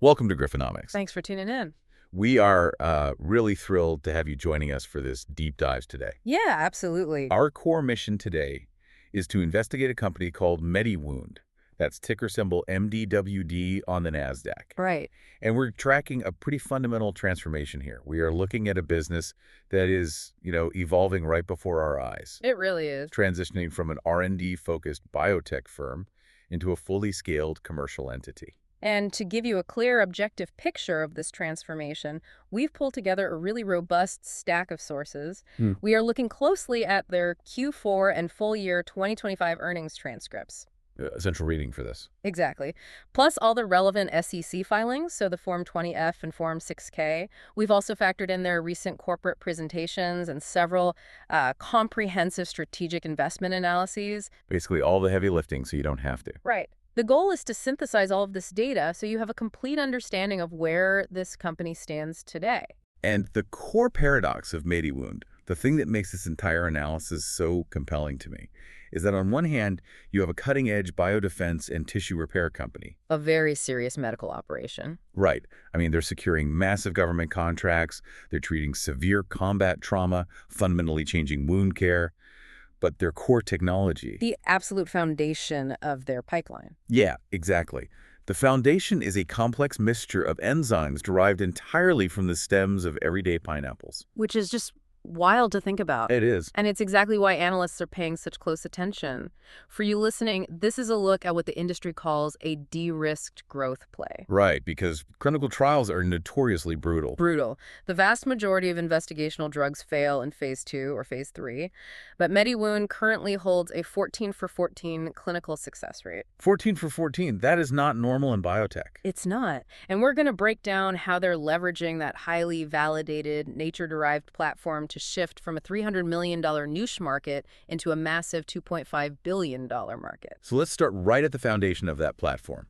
Welcome to Griffonomics. Thanks for tuning in. We are really thrilled to have you joining us for this deep dives today. Yeah, absolutely. Our core mission today is to investigate a company called MediWound. That's ticker symbol MDWD on the NASDAQ. Right. And we're tracking a pretty fundamental transformation here. We are looking at a business that is, evolving right before our eyes, It really is. transitioning from an R&D-focused biotech firm into a fully scaled commercial entity. And to give you a clear, objective picture of this transformation, we've pulled together a really robust stack of sources. We are looking closely at their Q4 and full year 2025 earnings transcripts. Essential reading for this. Exactly. Plus all the relevant SEC filings, so the Form 20F and Form 6K. We've also factored in their recent corporate presentations and several comprehensive strategic investment analyses. Basically all the heavy lifting so you don't have to. Right. The goal is to synthesize all of this data so you have a complete understanding of where this company stands today. And the core paradox of MediWound, the thing that makes this entire analysis so compelling to me, is that on one hand, you have a cutting-edge biodefense and tissue repair company. A very serious medical operation. Right. I mean, they're securing massive government contracts, they're treating severe combat trauma, fundamentally changing wound care, but their core technology... The absolute foundation of their pipeline. Yeah, exactly. The foundation is a complex mixture of enzymes derived entirely from the stems of everyday pineapples. Which is just wild to think about. It is. And it's exactly why analysts are paying such close attention. For you listening, this is a look at what the industry calls a de-risked growth play. Right, because clinical trials are notoriously brutal. Brutal. The vast majority of investigational drugs fail in phase 2 or phase 3, but MediWound currently holds a 14 for 14 clinical success rate. 14 for 14, that is not normal in biotech. It's not. And we're going to break down how they're leveraging that highly validated, nature-derived platform to shift from a $300 million niche market into a massive $2.5 billion market. So let's start right at the foundation of that platform.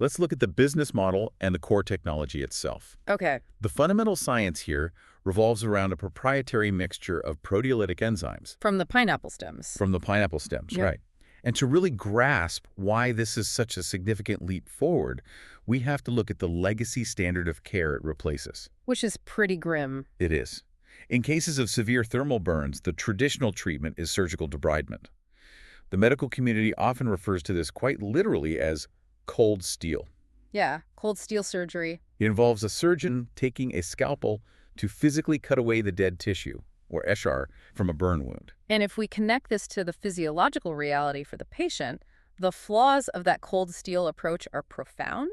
Let's look at the business model and the core technology itself. Okay. The fundamental science here revolves around a proprietary mixture of proteolytic enzymes. From the pineapple stems. From the pineapple stems, Yep. right. And to really grasp why this is such a significant leap forward, we have to look at the legacy standard of care it replaces. Which is pretty grim. It is. In cases of severe thermal burns, the traditional treatment is surgical debridement. The medical community often refers to this quite literally as cold steel. Yeah, cold steel surgery. It involves a surgeon taking a scalpel to physically cut away the dead tissue, or eschar, from a burn wound. And if we connect this to the physiological reality for the patient, the flaws of that cold steel approach are profound.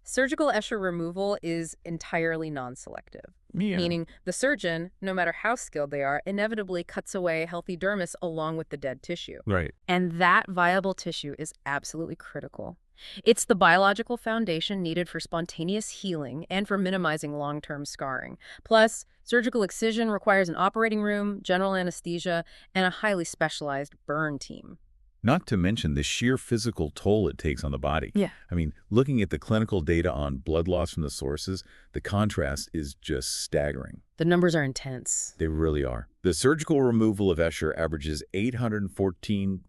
Surgical eschar removal is entirely non-selective, meaning the surgeon, no matter how skilled they are, inevitably cuts away healthy dermis along with the dead tissue. Right. And that viable tissue is absolutely critical. It's the biological foundation needed for spontaneous healing and for minimizing long-term scarring. Plus, surgical excision requires an operating room, general anesthesia, and a highly specialized burn team. Not to mention the sheer physical toll it takes on the body. Yeah. I mean, looking at the clinical data on blood loss from the sources, the contrast is just staggering. The numbers are intense. They really are. The surgical removal of eschar averages 814.51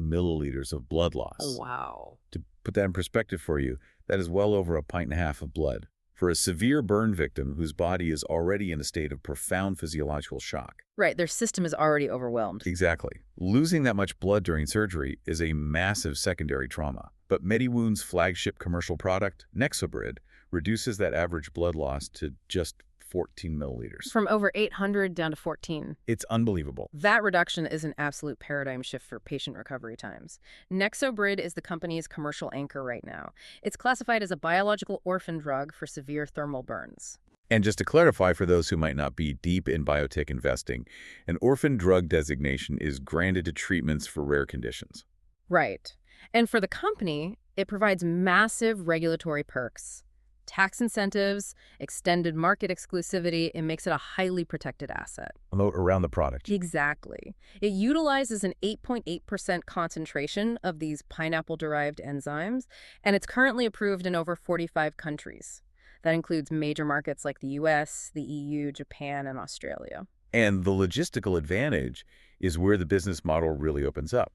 milliliters of blood loss. Oh, wow. To put that in perspective for you, that is well over 1.5 pints of blood. For a severe burn victim whose body is already in a state of profound physiological shock. Right, their system is already overwhelmed. Exactly. Losing that much blood during surgery is a massive secondary trauma. But MediWound's flagship commercial product, Nexobrid, reduces that average blood loss to just 14 milliliters. From over 800 down to 14. It's unbelievable. That reduction is an absolute paradigm shift for patient recovery times. Nexobrid is the company's commercial anchor right now. It's classified as a biological orphan drug for severe thermal burns. And just to clarify for those who might not be deep in biotech investing, an orphan drug designation is granted to treatments for rare conditions. Right. And for the company, it provides massive regulatory perks. Tax incentives, extended market exclusivity, it makes it a highly protected asset. A moat around the product. Exactly. It utilizes an 8.8% concentration of these pineapple-derived enzymes, and it's currently approved in over 45 countries. That includes major markets like the US, the EU, Japan, and Australia. And the logistical advantage is where the business model really opens up.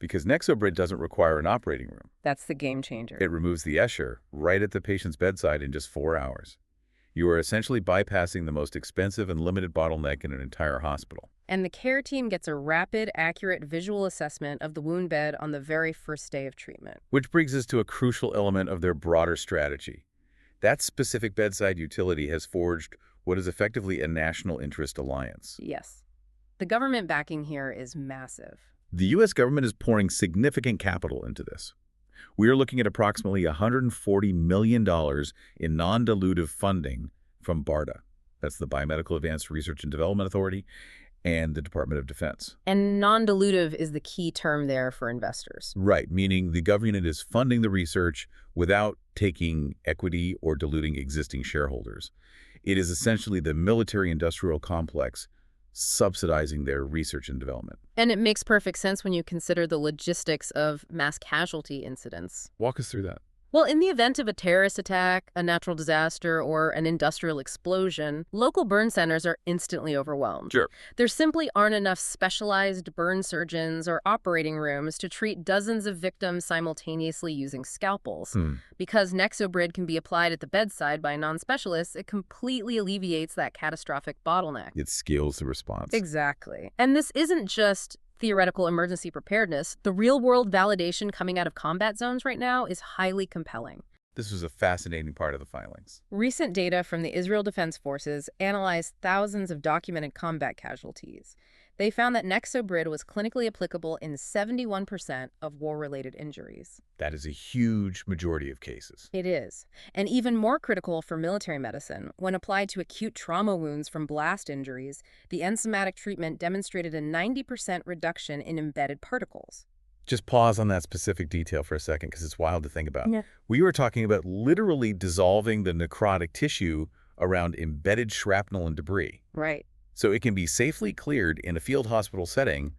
because Nexobrid doesn't require an operating room. That's the game changer. It removes the Escher right at the patient's bedside in just 4 hours. You are essentially bypassing the most expensive and limited bottleneck in an entire hospital. And the care team gets a rapid, accurate visual assessment of the wound bed on the very first day of treatment. Which brings us to a crucial element of their broader strategy. That specific bedside utility has forged what is effectively a national interest alliance. Yes. The government backing here is massive. The U.S. government is pouring significant capital into this. We are looking at approximately $140 million in non-dilutive funding from BARDA. That's the Biomedical Advanced Research and Development Authority, and the Department of Defense. And non-dilutive is the key term there for investors. Right, meaning the government is funding the research without taking equity or diluting existing shareholders. It is essentially the military-industrial complex subsidizing their research and development. And it makes perfect sense when you consider the logistics of mass casualty incidents. Walk us through that. Well, in the event of a terrorist attack, a natural disaster, or an industrial explosion, local burn centers are instantly overwhelmed. Sure. There simply aren't enough specialized burn surgeons or operating rooms to treat dozens of victims simultaneously using scalpels. Because Nexobrid can be applied at the bedside by non-specialists, it completely alleviates that catastrophic bottleneck. It scales the response. Exactly. And this isn't just theoretical emergency preparedness. The real-world validation coming out of combat zones right now is highly compelling. This was a fascinating part of the filings. Recent data from the Israel Defense Forces analyzed thousands of documented combat casualties. They found that Nexobrid was clinically applicable in 71% of war-related injuries. That is a huge majority of cases. It is. And even more critical for military medicine, when applied to acute trauma wounds from blast injuries, the enzymatic treatment demonstrated a 90% reduction in embedded particles. Just pause on that specific detail for a second because it's wild to think about. Yeah. We were talking about literally dissolving the necrotic tissue around embedded shrapnel and debris. Right. So it can be safely cleared in a field hospital setting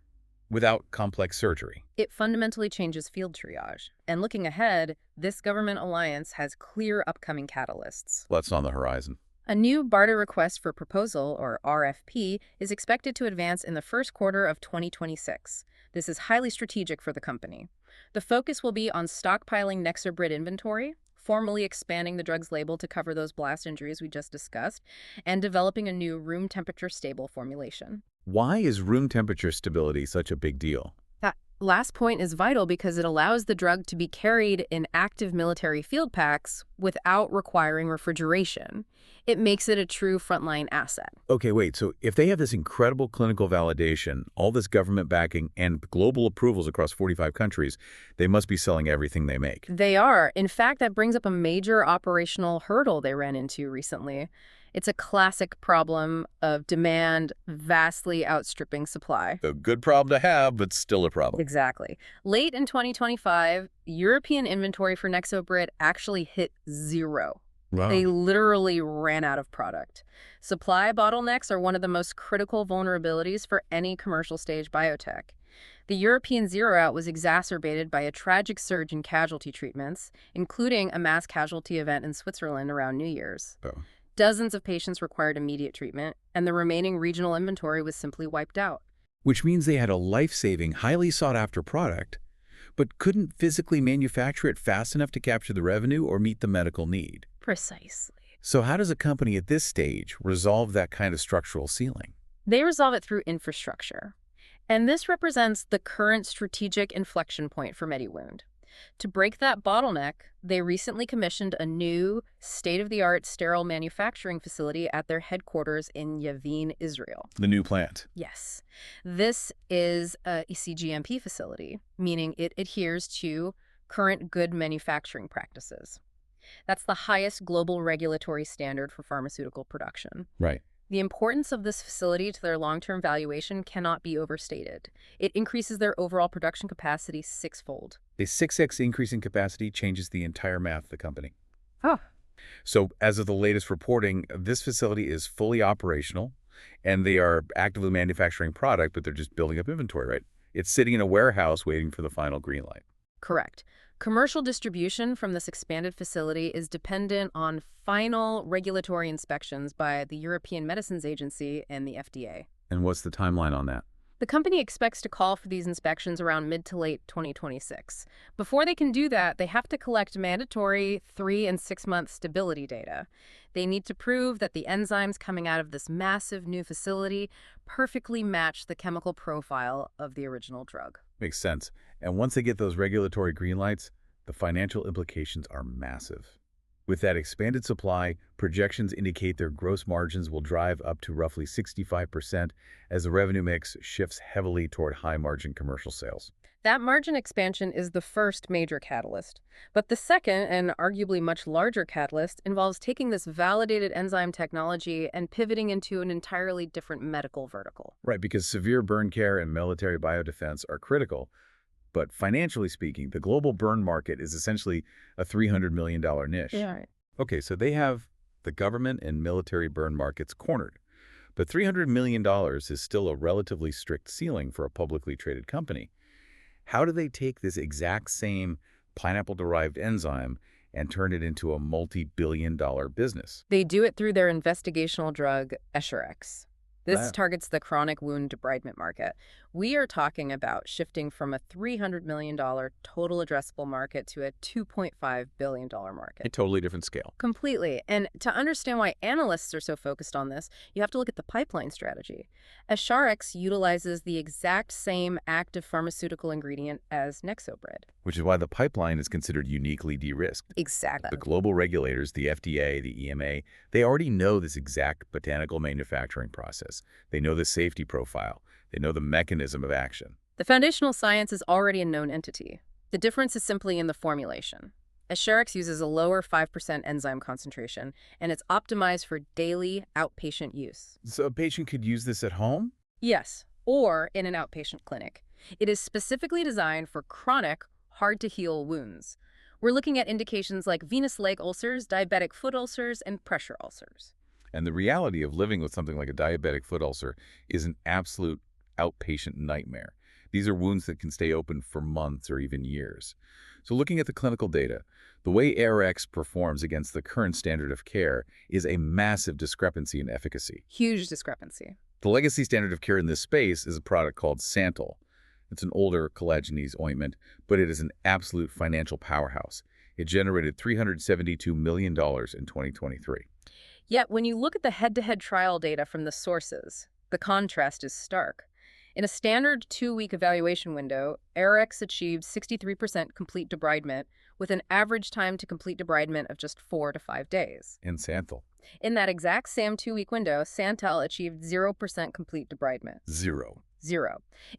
without complex surgery. It fundamentally changes field triage. And looking ahead, this government alliance has clear upcoming catalysts. What's on the horizon? A new BARDA request for proposal, or RFP, is expected to advance in the first quarter of 2026. This is highly strategic for the company. The focus will be on stockpiling Nexobrid inventory, formally expanding the drug's label to cover those blast injuries we just discussed, and developing a new room temperature stable formulation. Why is room temperature stability such a big deal? That last point is vital because it allows the drug to be carried in active military field packs without requiring refrigeration. It makes it a true frontline asset. Okay, wait, so if they have this incredible clinical validation, all this government backing, and global approvals across 45 countries, they must be selling everything they make. They are. In fact, that brings up a major operational hurdle they ran into recently. It's a classic problem of demand vastly outstripping supply. A good problem to have, but still a problem. Exactly. Late in 2025, European inventory for Nexobrid actually hit zero. Wow. They literally ran out of product. Supply bottlenecks are one of the most critical vulnerabilities for any commercial stage biotech. The European zero-out was exacerbated by a tragic surge in casualty treatments, including a mass casualty event in Switzerland around New Year's. Oh. Dozens of patients required immediate treatment, and the remaining regional inventory was simply wiped out. Which means they had a life-saving, highly sought-after product, but couldn't physically manufacture it fast enough to capture the revenue or meet the medical need. Precisely. So how does a company at this stage resolve that kind of structural ceiling? They resolve it through infrastructure. And this represents the current strategic inflection point for MediWound. To break that bottleneck, they recently commissioned a new state-of-the-art sterile manufacturing facility at their headquarters in Yavne, Israel. The new plant. Yes. This is a CGMP facility, meaning it adheres to current good manufacturing practices. That's the highest global regulatory standard for pharmaceutical production. Right. The importance of this facility to their long-term valuation cannot be overstated. It increases their overall production capacity sixfold. A 6x increase in capacity changes the entire math of the company. Oh. So as of the latest reporting, this facility is fully operational, and they are actively manufacturing product, but they're just building up inventory, right? It's sitting in a warehouse waiting for the final green light. Correct. Commercial distribution from this expanded facility is dependent on final regulatory inspections by the European Medicines Agency and the FDA. And what's the timeline on that? The company expects to call for these inspections around mid to late 2026. Before they can do that, they have to collect mandatory 3- and 6-month stability data. They need to prove that the enzymes coming out of this massive new facility perfectly match the chemical profile of the original drug. Makes sense. And once they get those regulatory green lights, the financial implications are massive. With that expanded supply, projections indicate their gross margins will drive up to roughly 65% as the revenue mix shifts heavily toward high-margin commercial sales. That margin expansion is the first major catalyst. But the second, and arguably much larger catalyst, involves taking this validated enzyme technology and pivoting into an entirely different medical vertical. Right, because severe burn care and military biodefense are critical, but financially speaking, the global burn market is essentially a $300 million niche. Yeah, right. Okay, so they have the government and military burn markets cornered. But $300 million is still a relatively strict ceiling for a publicly traded company. How do they take this exact same pineapple-derived enzyme and turn it into a multi-billion-dollar business? They do it through their investigational drug, Escherex. This Wow. targets the chronic wound debridement market. We are talking about shifting from a $300 million total addressable market to a $2.5 billion A market. totally different scale. Completely. And to understand why analysts are so focused on this, you have to look at the pipeline strategy. Escherex utilizes the exact same active pharmaceutical ingredient as Nexobrid. Which is why the pipeline is considered uniquely de-risked. Exactly. The global regulators, the FDA, the EMA, they already know this exact botanical manufacturing process. They know the safety profile. They know the mechanism of action. The foundational science is already a known entity. The difference is simply in the formulation. Escherex uses a lower 5% enzyme concentration, and it's optimized for daily outpatient use. So a patient could use this at home? Yes, or in an outpatient clinic. It is specifically designed for chronic, hard-to-heal wounds. We're looking at indications like venous leg ulcers, diabetic foot ulcers, and pressure ulcers. And the reality of living with something like a diabetic foot ulcer is an absolute outpatient nightmare. These are wounds that can stay open for months or even years. So looking at the clinical data, the way ARX performs against the current standard of care is a massive discrepancy in efficacy. Huge discrepancy. The legacy standard of care in this space is a product called Santal. It's an older collagenase ointment, but it is an absolute financial powerhouse. It generated $372 million in 2023. Yet when you look at the head-to-head trial data from the sources, the contrast is stark. In a standard 2-week evaluation window, ARX achieved 63% complete debridement with an average time to complete debridement of just 4 to 5 days. In Santal. In that exact same 2-week window, Santal achieved 0% complete debridement. Zero.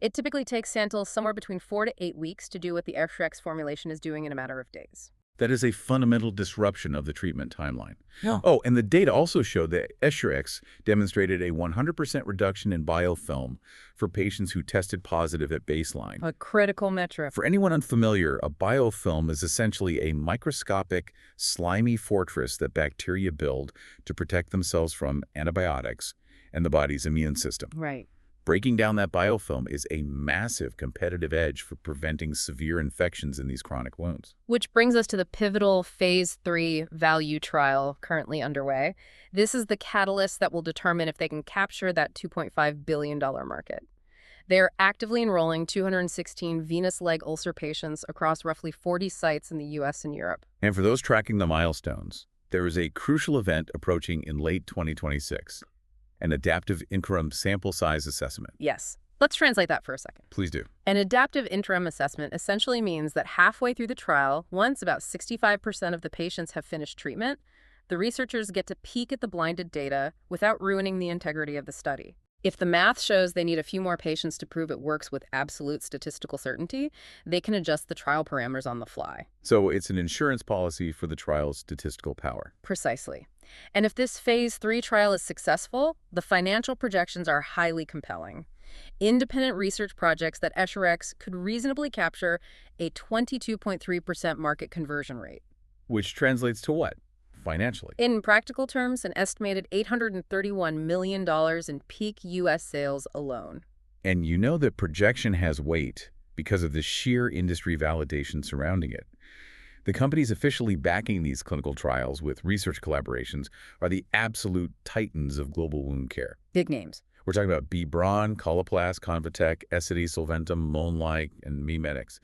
It typically takes Santal somewhere between 4 to 8 weeks to do what the Escherex formulation is doing in a matter of days. That is a fundamental disruption of the treatment timeline. Yeah. Oh, and the data also showed that Escherex demonstrated a 100% reduction in biofilm for patients who tested positive at baseline. A critical metric. For anyone unfamiliar, a biofilm is essentially a microscopic, slimy fortress that bacteria build to protect themselves from antibiotics and the body's immune system. Right. Breaking down that biofilm is a massive competitive edge for preventing severe infections in these chronic wounds. Which brings us to the pivotal Phase 3 value trial currently underway. This is the catalyst that will determine if they can capture that $2.5 billion market. They're actively enrolling 216 venous leg ulcer patients across roughly 40 sites in the U.S. and Europe. And for those tracking the milestones, there is a crucial event approaching in late 2026. An adaptive interim sample size assessment. Yes. Let's translate that for a second. Please do. An adaptive interim assessment essentially means that halfway through the trial, once about 65% of the patients have finished treatment, the researchers get to peek at the blinded data without ruining the integrity of the study. If the math shows they need a few more patients to prove it works with absolute statistical certainty, they can adjust the trial parameters on the fly. So it's an insurance policy for the trial's statistical power. Precisely. And if this Phase 3 trial is successful, the financial projections are highly compelling. Independent research projects that Escherex could reasonably capture a 22.3% market conversion rate. Which translates to what, financially? In practical terms, an estimated $831 million in peak U.S. sales alone. And you know that projection has weight because of the sheer industry validation surrounding it. The companies officially backing these clinical trials with research collaborations are the absolute titans of global wound care. Big names. We're talking about Bebron, Coloplast, Convatec, Essity, Solventum, Moonlight, and MiMedx.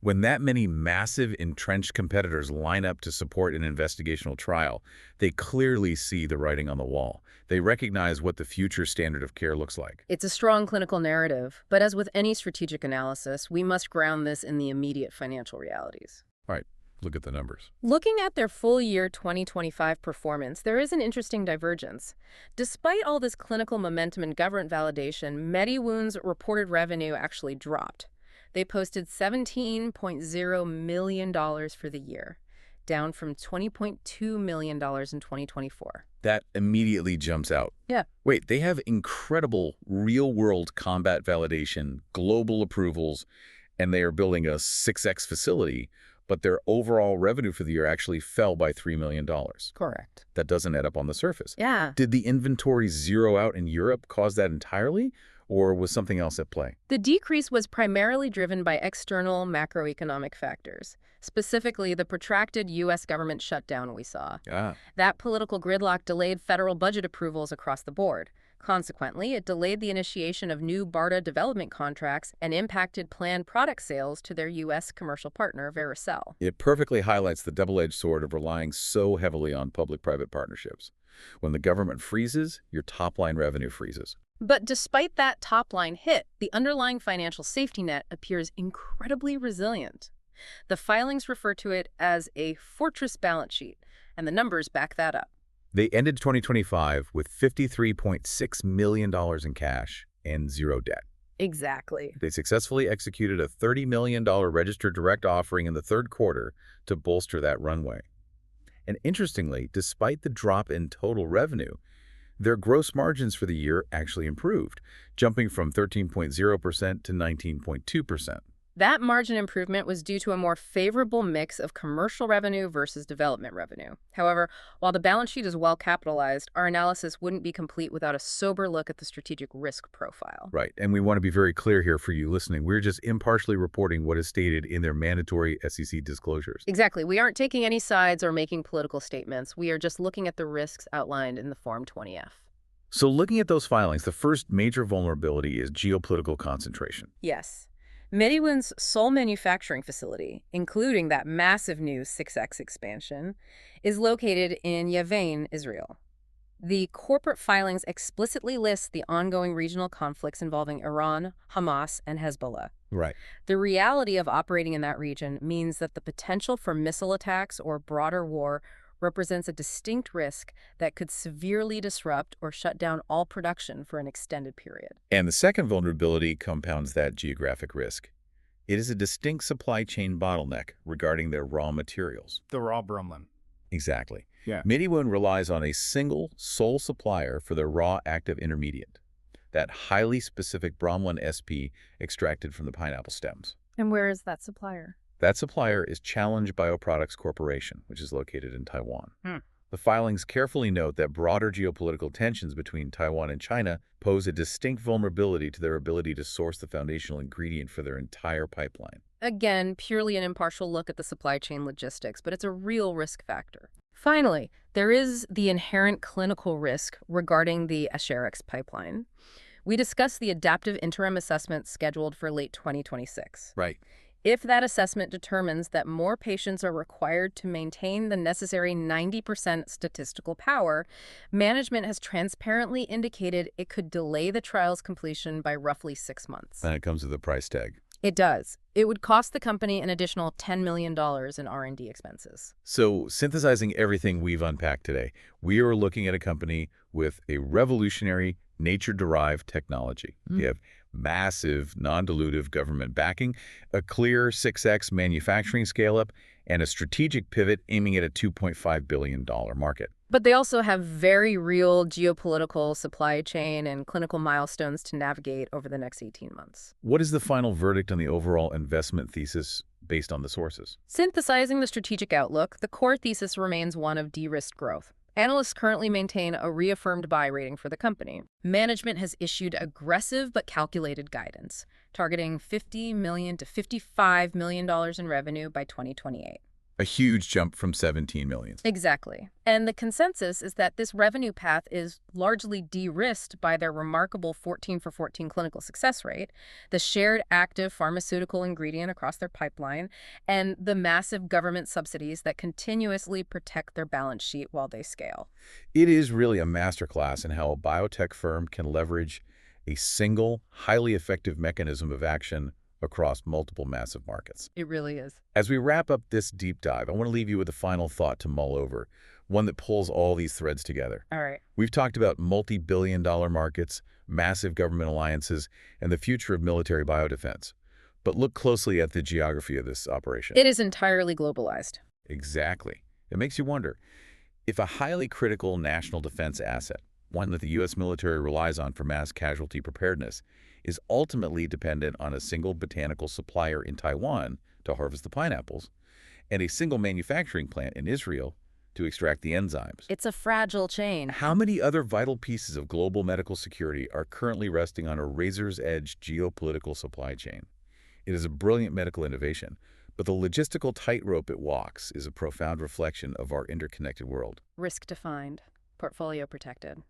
When that many massive entrenched competitors line up to support an investigational trial, they clearly see the writing on the wall. They recognize what the future standard of care looks like. It's a strong clinical narrative, but as with any strategic analysis, we must ground this in the immediate financial realities. All right, look at the numbers. Looking at their full year 2025 performance, there is an interesting divergence. Despite all this clinical momentum and government validation, MediWound's reported revenue actually dropped. They posted $17.0 million for the year, down from $20.2 million in 2024. That immediately jumps out. Yeah. Wait, they have incredible real-world combat validation, global approvals, and they are building a 6X facility, but their overall revenue for the year actually fell by $3 million. Correct. That doesn't add up on the surface. Yeah. Did the inventory zero out in Europe cause that entirely, or was something else at play? The decrease was primarily driven by external macroeconomic factors, specifically the protracted U.S. government shutdown we saw. That political gridlock delayed federal budget approvals across the board. Consequently, it delayed the initiation of new BARDA development contracts and impacted planned product sales to their U.S. commercial partner, Vericel. It perfectly highlights the double-edged sword of relying so heavily on public-private partnerships. When the government freezes, your top-line revenue freezes. But despite that top-line hit, the underlying financial safety net appears incredibly resilient. The filings refer to it as a fortress balance sheet, and the numbers back that up. They ended 2025 with $53.6 million in cash and zero debt. Exactly. They successfully executed a $30 million registered direct offering in the third quarter to bolster that runway. And interestingly, despite the drop in total revenue, their gross margins for the year actually improved, jumping from 13.0% to 19.2%. That margin improvement was due to a more favorable mix of commercial revenue versus development revenue. However, while the balance sheet is well capitalized, our analysis wouldn't be complete without a sober look at the strategic risk profile. Right, and we want to be very clear here for you listening. We're just impartially reporting what is stated in their mandatory SEC disclosures. Exactly. We aren't taking any sides or making political statements. We are just looking at the risks outlined in the Form 20F. So looking at those filings, the first major vulnerability is geopolitical concentration. Yes. MediWound's sole manufacturing facility, including that massive new 6X expansion, is located in Yavne, Israel. The corporate filings explicitly list the ongoing regional conflicts involving Iran, Hamas, and Hezbollah. Right. The reality of operating in that region means that the potential for missile attacks or broader war represents a distinct risk that could severely disrupt or shut down all production for an extended period. And the second vulnerability compounds that geographic risk. It is a distinct supply chain bottleneck regarding their raw materials. The raw bromelain. Exactly. Yeah. MediWound relies on a single sole supplier for their raw active intermediate, that highly specific bromelain SP extracted from the pineapple stems. And where is that supplier? That supplier is Challenge Bioproducts Corporation, which is located in Taiwan. The filings carefully note that broader geopolitical tensions between Taiwan and China pose a distinct vulnerability to their ability to source the foundational ingredient for their entire pipeline. Again, purely an impartial look at the supply chain logistics, but it's a real risk factor. Finally, there is the inherent clinical risk regarding the Asherix pipeline. We discussed the adaptive interim assessment scheduled for late 2026. Right. If that assessment determines that more patients are required to maintain the necessary 90% statistical power, management has transparently indicated it could delay the trial's completion by roughly 6 months. And it comes with a price tag. It does. It would cost the company an additional $10 million in R&D expenses. So, synthesizing everything we've unpacked today, we are looking at a company with a revolutionary nature-derived technology. They have massive non-dilutive government backing, a clear 6X manufacturing scale-up, and a strategic pivot aiming at a $2.5 billion market. But they also have very real geopolitical supply chain and clinical milestones to navigate over the next 18 months. What is the final verdict on the overall investment thesis based on the sources? Synthesizing the strategic outlook, the core thesis remains one of de-risked growth. Analysts currently maintain a reaffirmed buy rating for the company. Management has issued aggressive but calculated guidance, targeting $50 million to $55 million in revenue by 2028. A huge jump from 17 million. Exactly. And the consensus is that this revenue path is largely de-risked by their remarkable 14 for 14 clinical success rate, the shared active pharmaceutical ingredient across their pipeline, and the massive government subsidies that continuously protect their balance sheet while they scale. It is really a masterclass in how a biotech firm can leverage a single, highly effective mechanism of action across multiple massive markets. It really is. As we wrap up this deep dive, I want to leave you with a final thought to mull over, one that pulls all these threads together. All right. We've talked about multi-billion-dollar markets, massive government alliances, and the future of military biodefense. But look closely at the geography of this operation. It is entirely globalized. Exactly. It makes you wonder, if a highly critical national defense asset, one that the U.S. military relies on for mass casualty preparedness, is ultimately dependent on a single botanical supplier in Taiwan to harvest the pineapples, and a single manufacturing plant in Israel to extract the enzymes. It's a fragile chain. How many other vital pieces of global medical security are currently resting on a razor's edge geopolitical supply chain? It is a brilliant medical innovation, but the logistical tightrope it walks is a profound reflection of our interconnected world. Risk defined, portfolio protected.